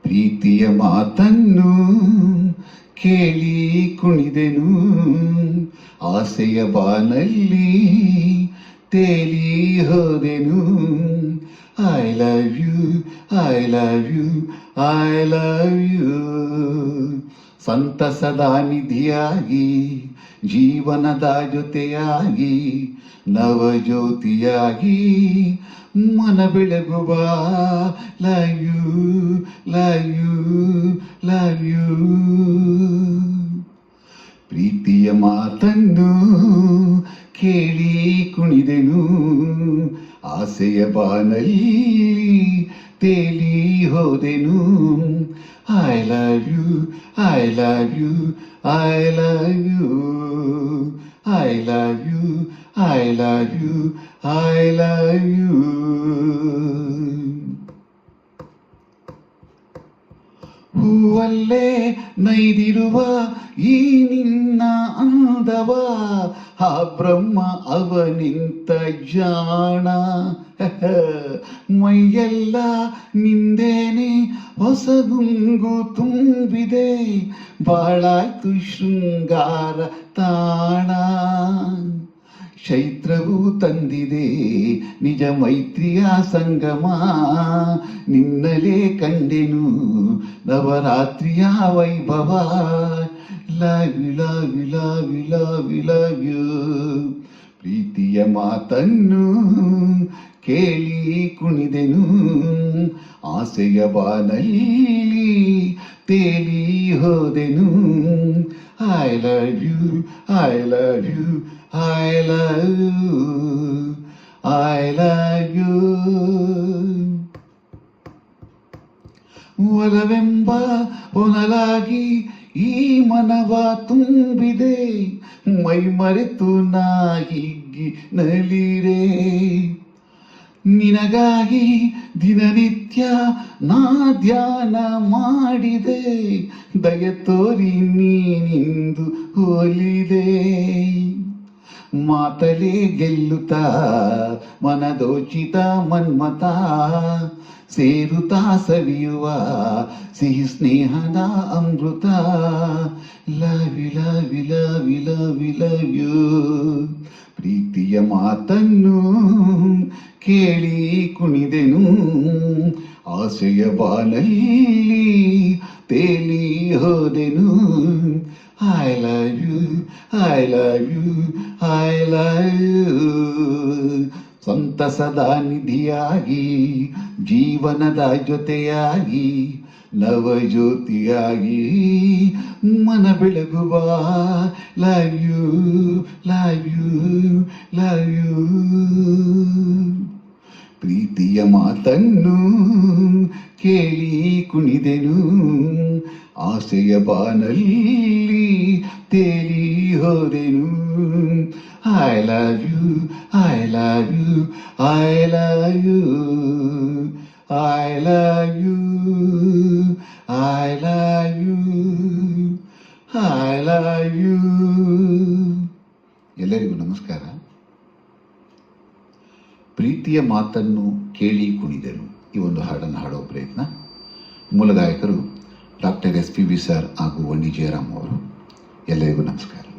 ಪ್ರೀತಿಯ ಮಾತನ್ನು ಕೇಳಿ ಕುಣಿದೆನು, ಆಸೆಯ ಬಾನಲ್ಲಿ ತೇಲಿ ಹೋದೆನು. I love you, I love you, I love you. ಸಂತಸದ ನಿಧಿಯಾಗಿ, ಜೀವನದ ಜೊತೆಯಾಗಿ, ನವಜ್ಯೋತಿಯಾಗಿ ಮನ ಬೆಳಗುವ. Love you, love you, love you. ಪ್ರೀತಿಯ ಮಾತನ್ನು ಕೇಳಿ ಕುಣಿದೆನು, ಆಸೆಯ ಬಾನಲ್ಲಿ ತೇಲಿ ಹೋದೆನು. I love you, I love you, I love you, I love you, I love you, I love you. ಹೂವಲ್ಲೇ ನೈದಿರುವ ಈ ನಿನ್ನ ಅಂದವ, ಆ ಬ್ರಹ್ಮ ಅವನಿಂತ ಜಾಣ. ಮೈಯೆಲ್ಲ ನಿಂದೇನೆ ಹೊಸಗುಂಗು ತುಂಬಿದೆ, ಬಾಳಾಯ್ತು ಶೃಂಗಾರ ತಾಣ. ಚೈತ್ರವು ತಂದಿದೆ ನಿಜ ಮೈತ್ರಿಯ ಸಂಗಮ, ನಿನ್ನಲೇ ಕಂಡೆನು ನವರಾತ್ರಿಯ ವೈಭವ. Love you, love you, love you, love you, love you. ಪ್ರೀತಿಯ ಮಾತನ್ನು ಕೇಳಿ ಕುಣಿದೆನು, ಆಸೆಯ ಬಾನಲ್ಲಿ ತೇಲಿ ಹೋದೆನು. I love you, I love you, I love you, I love you. ಒಲವೆಂಬ ಹೊನಲಾಗಿ ಈ ಮನವ ತುಂಬಿದೆ, ಮೈ ಮರೆತು ನಾ ಹಿಗ್ಗಿ ನಲಿರೆ. ನಿನಗಾಗಿ ದಿನನಿತ್ಯ ನಾ ಧ್ಯಾನ ಮಾಡಿದೆ, ದಯ ತೋರಿ ನೀನಿಂದು ಹೋಲಿದೆ. ಮಾತಲೇ ಗೆಲ್ಲುತ್ತಾ ಮನದೋಚಿತ ಮನ್ಮತ, ಸೇರುತ್ತಾ ಸವಿಯುವ ಸಿಹಿ ಸ್ನೇಹದ ಅಮೃತ. Love you, love you, love you, love you, love you. ಪ್ರೀತಿಯ ಮಾತನ್ನು ಕೇಳಿ ಕುಣಿದೆನು, ಆಸೆಯ ಬಾನಲ್ಲಿ ತೇಲಿ ಹೋದೆನು. I love you, I love you, I love you. ಸಂತಸದ ನಿಧಿಯಾಗಿ, ಜೀವನದ ಜೊತೆಯಾಗಿ, ನವಜ್ಯೋತಿಯಾಗಿ ಮನ ಬೆಳಗುವ. Love you, love you, love you. ಪ್ರೀತಿಯ ಮಾತನ್ನು ಕೇಳಿ ಕುಣಿದೆನು, ಆಸೆಯ ಬಾನಲ್ಲಿ ತೇಲಿ ಹೋದೆನು. I love you, I love you, I love you, I love you, I love you, I love you. ಎಲ್ಲರಿಗೂ ನಮಸ್ಕಾರ. ಪ್ರೀತಿಯ ಮಾತನ್ನು ಕೇಳಿ ಕುಣಿದೆನು, ಈ ಒಂದು ಹಾಡನ್ನು ಹಾಡೋ ಪ್ರಯತ್ನ. ಮೂಲ ಗಾಯಕರು doctor S P B sir ಹಾಗೂ ವನ್ನಿ ಜಯರಾಮ್ ಅವರು. ಎಲ್ಲರಿಗೂ ನಮಸ್ಕಾರ.